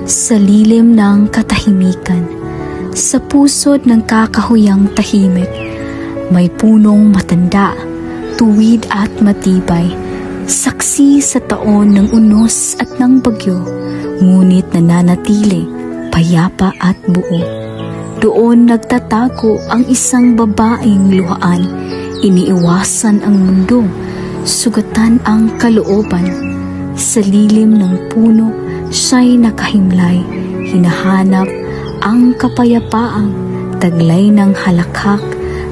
Sa lilim ng katahimikan, sa pusod ng kakahuyang tahimik, may punong matanda, tuwid at matibay, saksi sa taon ng unos at ng bagyo, ngunit nananatili, payapa at buo. Doon nagtatago ang isang babaeng luhaan, iniiwasan ang mundo, sugatan ang kalooban. Sa lilim ng puno, siya'y nakahimlay, hinahanap ang kapayapaang taglay ng halakhak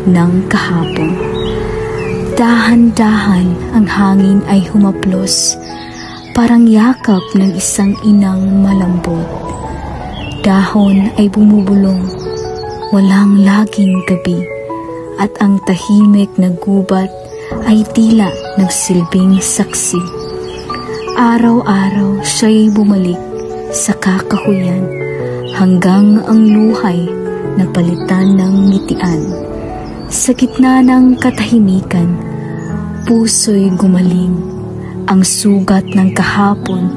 ng kahapon. Dahan-dahan ang hangin ay humaplos, parang yakap ng isang inang malambot. Dahon ay bumubulong, walang laging gabi, at ang tahimik na gubat ay tila nagsilbing saksi. Araw-araw siya'y bumalik sa kakahuyan, hanggang ang luhay napalitan ng ngitian. Sa gitna ng katahimikan, puso'y gumaling. Ang sugat ng kahapon,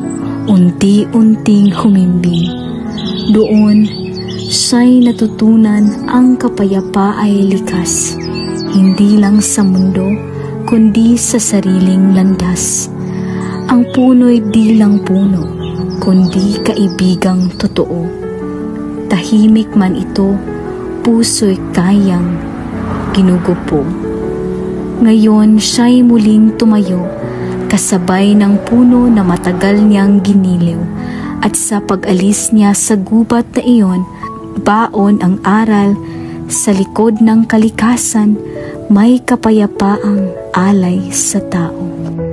unti-unting humimbing. Doon, siya'y natutunan ang kapayapa ay likas, hindi lang sa mundo, kundi sa sariling landas. Ang puno'y di lang puno, kundi kaibigang totoo. Tahimik man ito, puso'y kayang ginugupo. Ngayon siya'y muling tumayo, kasabay ng puno na matagal niyang giniliw, at sa pag-alis niya sa gubat na iyon, baon ang aral, sa likod ng kalikasan, may kapayapaang alay sa tao.